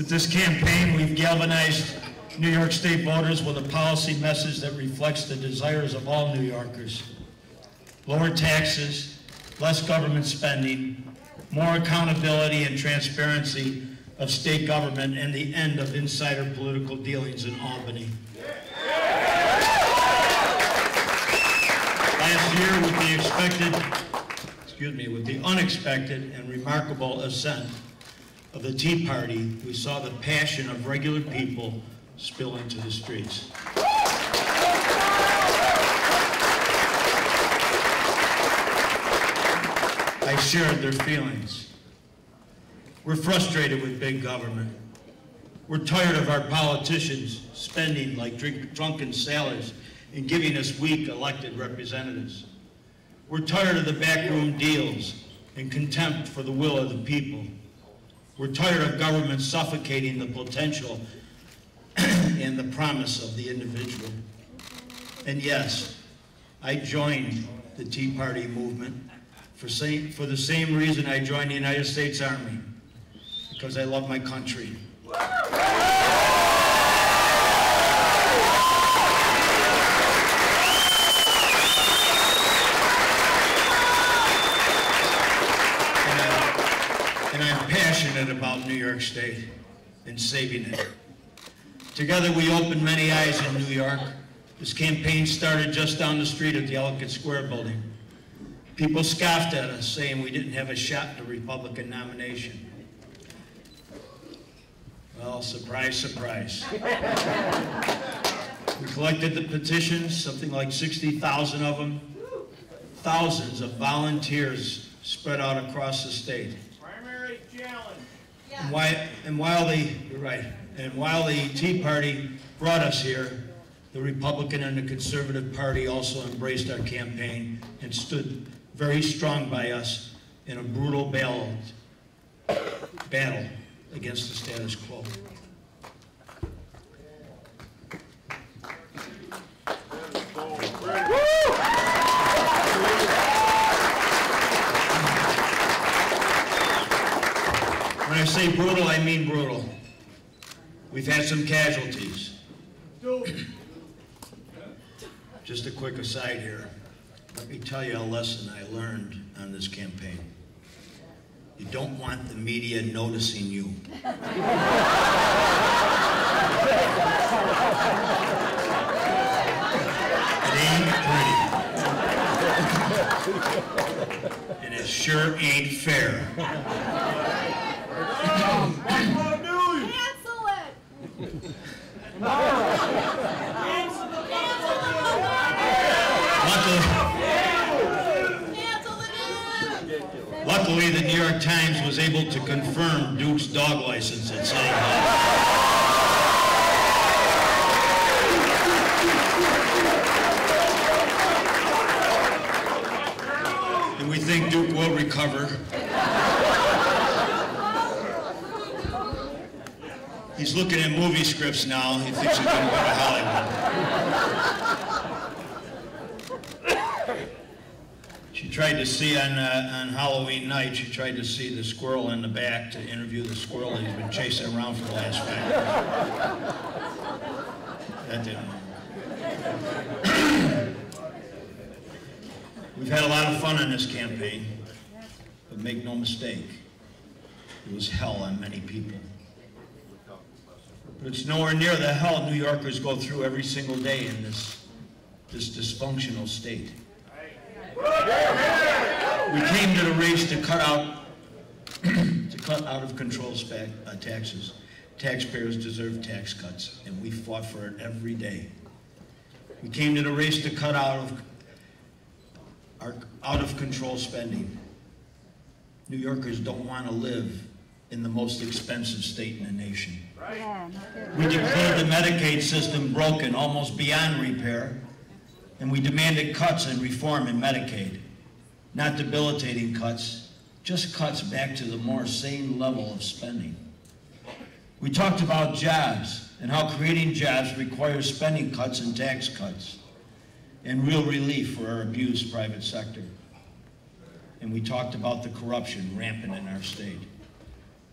With this campaign, we've galvanized New York State voters with a policy message that reflects the desires of all New Yorkers. Lower taxes, less government spending, more accountability and transparency of state government, and the end of insider political dealings in Albany. Last year, with the unexpected and remarkable ascent of the Tea Party, we saw the passion of regular people spill into the streets. I shared their feelings. We're frustrated with big government. We're tired of our politicians spending like drunken sailors and giving us weak elected representatives. We're tired of the backroom deals and contempt for the will of the people. We're tired of government suffocating the potential and the promise of the individual. And yes, I joined the Tea Party movement for the same reason I joined the United States Army, because I love my country. And I'm passionate about New York State and saving it. Together we opened many eyes in New York. This campaign started just down the street at the Ellicott Square building. People scoffed at us, saying we didn't have a shot at the Republican nomination. Well, surprise, surprise. We collected the petitions, something like 60,000 of them. Thousands of volunteers spread out across the state. Primary challenge. Yeah. And while the Tea Party brought us here, the Republican and the Conservative Party also embraced our campaign and stood very strong by us in a brutal battle against the status quo. When I say brutal, I mean brutal. We've had some casualties. Just a quick aside here. Let me tell you a lesson I learned on this campaign. You don't want the media noticing you. It ain't pretty. And it sure ain't fair. Cancel it! Luckily, the New York Times was able to confirm Duke's dog license at City Hall. And we think Duke will recover. He's looking at movie scripts now. He thinks he's going to go to Hollywood. She tried to see on Halloween night, she tried to see the squirrel in the back to interview the squirrel that he's been chasing around for the last 5 years. That didn't work. We've had a lot of fun in this campaign, but make no mistake, it was hell on many people. But it's nowhere near the hell New Yorkers go through every single day in this dysfunctional state. We came to the race to cut out of control taxes. Taxpayers deserve tax cuts, and we fought for it every day. We came to the race to cut out of control spending. New Yorkers don't want to live in the most expensive state in the nation. We declared the Medicaid system broken, almost beyond repair, and we demanded cuts and reform in Medicaid. Not debilitating cuts, just cuts back to the more sane level of spending. We talked about jobs and how creating jobs requires spending cuts and tax cuts and real relief for our abused private sector. And we talked about the corruption rampant in our state.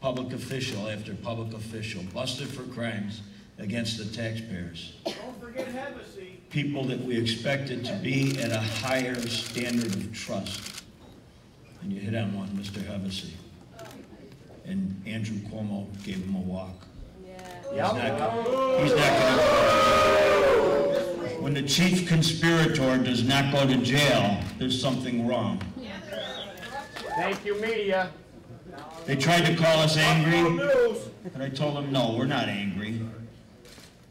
public official after public official, busted for crimes against the taxpayers. Don't forget Hevesy. People that we expected to be at a higher standard of trust. And you hit on one, Mr. Hevesy. And Andrew Cuomo gave him a walk. He's not going to. When the chief conspirator does not go to jail, there's something wrong. Thank you, media. They tried to call us angry, and I told them, no, we're not angry.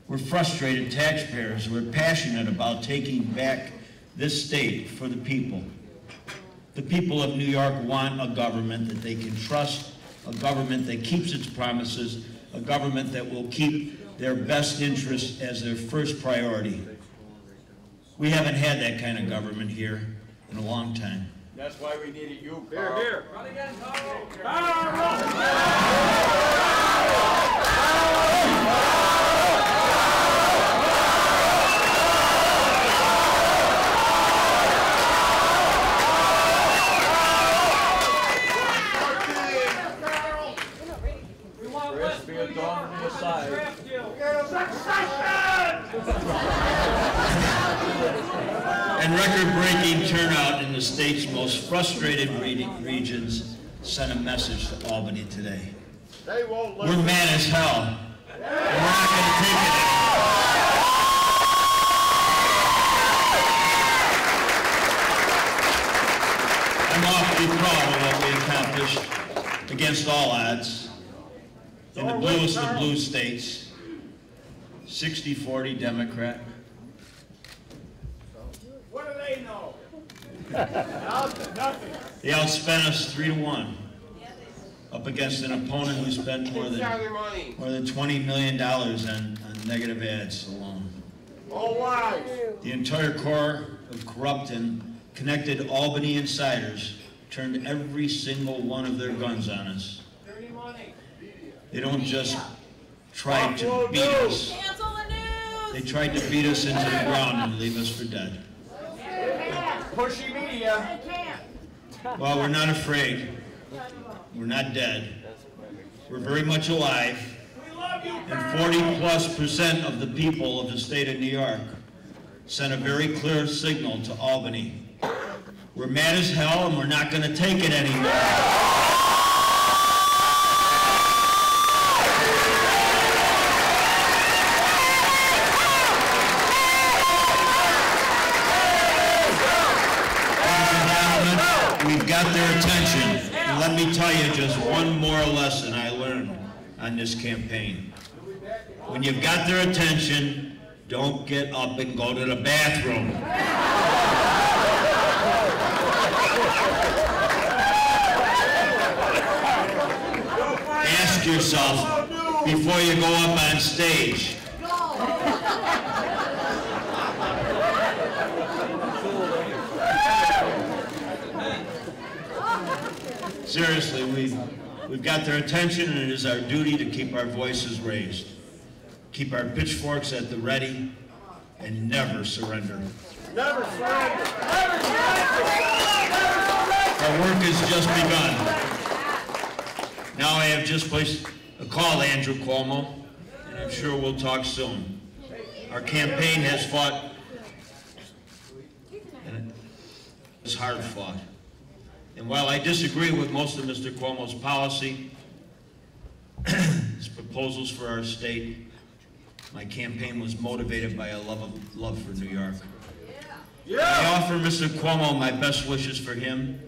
We're frustrated taxpayers. We're passionate about taking back this state for the people. The people of New York want a government that they can trust, a government that keeps its promises, a government that will keep their best interests as their first priority. We haven't had that kind of government here in a long time. That's why we needed you, Here, Carl. here. Run again, And record-breaking turnout in the state's most frustrated regions sent a message to Albany today. They won't We're mad as hell, and we're not going to take it anymore. I'm awfully proud of what we accomplished against all odds in the bluest of blue states, 60-40 Democrat. What do they know? Nothing. They outspent us 3-1 up against an opponent who spent more than $20 million on negative ads alone. All lies. The entire core of corrupt and connected Albany insiders turned every single one of their guns on us. Dirty money. They don't just try to beat us. Cancel the news! They tried to beat us into the ground and leave us for dead. Pushy media. Well, we're not afraid. We're not dead. We're very much alive. We love you, And 40+% of the people of the state of New York sent a very clear signal to Albany. We're mad as hell and we're not going to take it anymore. We've got their attention. And let me tell you just one more lesson I learned on this campaign. When you've got their attention, don't get up and go to the bathroom. Ask yourself before you go up on stage. Seriously, we've got their attention, and it is our duty to keep our voices raised, keep our pitchforks at the ready, and never surrender. Never surrender. Our work has just begun. Now I have just placed a call to Andrew Cuomo, and I'm sure we'll talk soon. Our campaign has fought, and it's hard fought. And while I disagree with most of Mr. Cuomo's policy, his proposals for our state, my campaign was motivated by a love for New York. I offer Mr. Cuomo my best wishes for him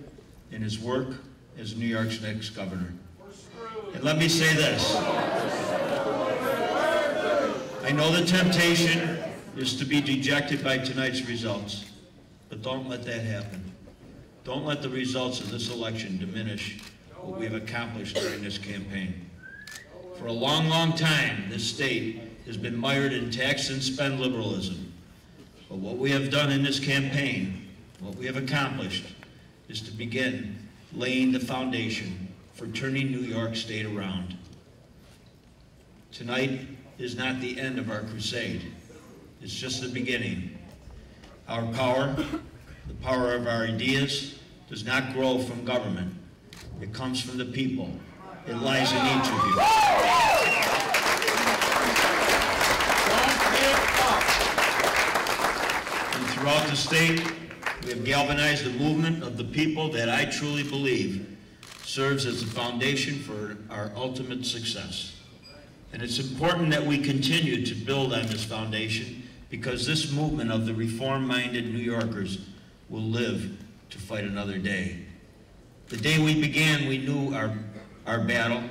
in his work as New York's next governor. And let me say this. I know the temptation is to be dejected by tonight's results, but don't let that happen. Don't let the results of this election diminish what we've accomplished during this campaign. For a long, long time, this state has been mired in tax and spend liberalism. But what we have done in this campaign, what we have accomplished, is to begin laying the foundation for turning New York State around. Tonight is not the end of our crusade. It's just the beginning. Our power, the power of our ideas, does not grow from government. It comes from the people. It lies in each of you. And throughout the state, we have galvanized a movement of the people that I truly believe serves as the foundation for our ultimate success. And it's important that we continue to build on this foundation because this movement of the reform-minded New Yorkers will live to fight another day. The day we began, we knew our battle.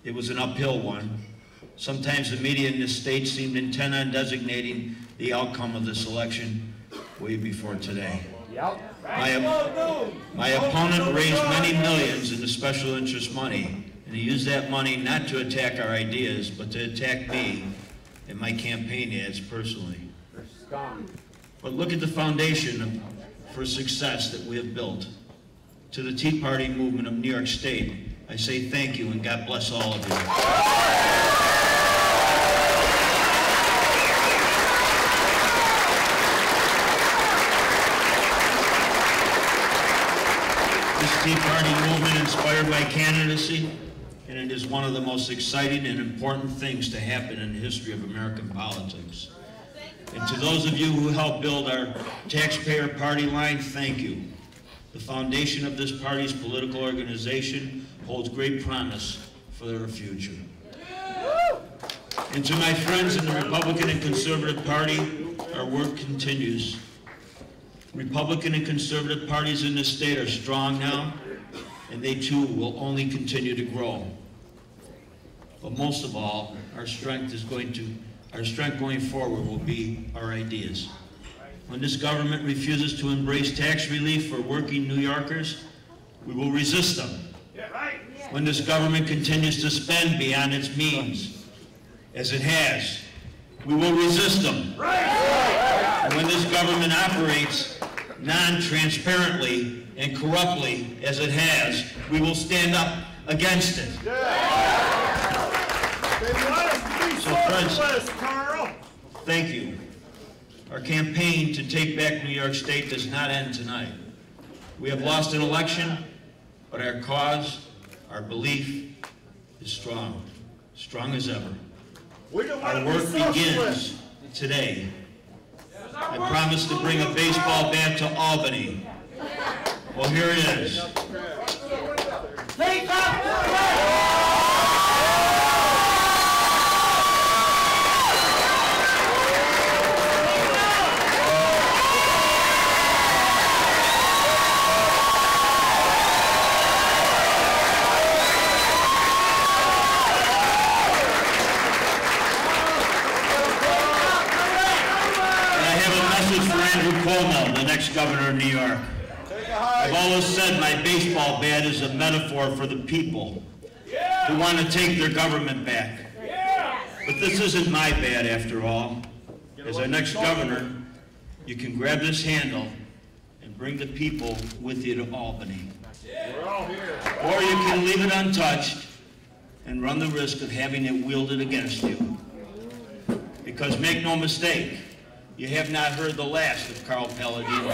It was an uphill one. Sometimes the media in this state seemed intent on designating the outcome of this election way before today. My opponent raised many millions in the special interest money, and he used that money not to attack our ideas, but to attack me and my campaign ads personally. But look at the foundation for success that we have built. To the Tea Party movement of New York State, I say thank you and God bless all of you. This Tea Party movement inspired my candidacy, and it is one of the most exciting and important things to happen in the history of American politics. And to those of you who helped build our taxpayer party line, thank you. The foundation of this party's political organization holds great promise for their future. And to my friends in the Republican and Conservative Party, our work continues. Republican and Conservative parties in this state are strong now, and they too will only continue to grow. But most of all, our strength going forward will be our ideas. When this government refuses to embrace tax relief for working New Yorkers, we will resist them. When this government continues to spend beyond its means, as it has, we will resist them. And when this government operates non-transparently and corruptly, as it has, we will stand up against it. So friends, thank you. Our campaign to take back New York State does not end tonight. We have lost an election, but our cause, our belief is strong as ever. Our work begins today. I promised to bring a baseball bat to Albany. Well, here it is. The next governor of New York. I've always said my baseball bat is a metaphor for the people who want to take their government back. But this isn't my bat after all. As our next governor, you can grab this handle and bring the people with you to Albany. Or you can leave it untouched and run the risk of having it wielded against you. Because make no mistake, you have not heard the last of Paladino.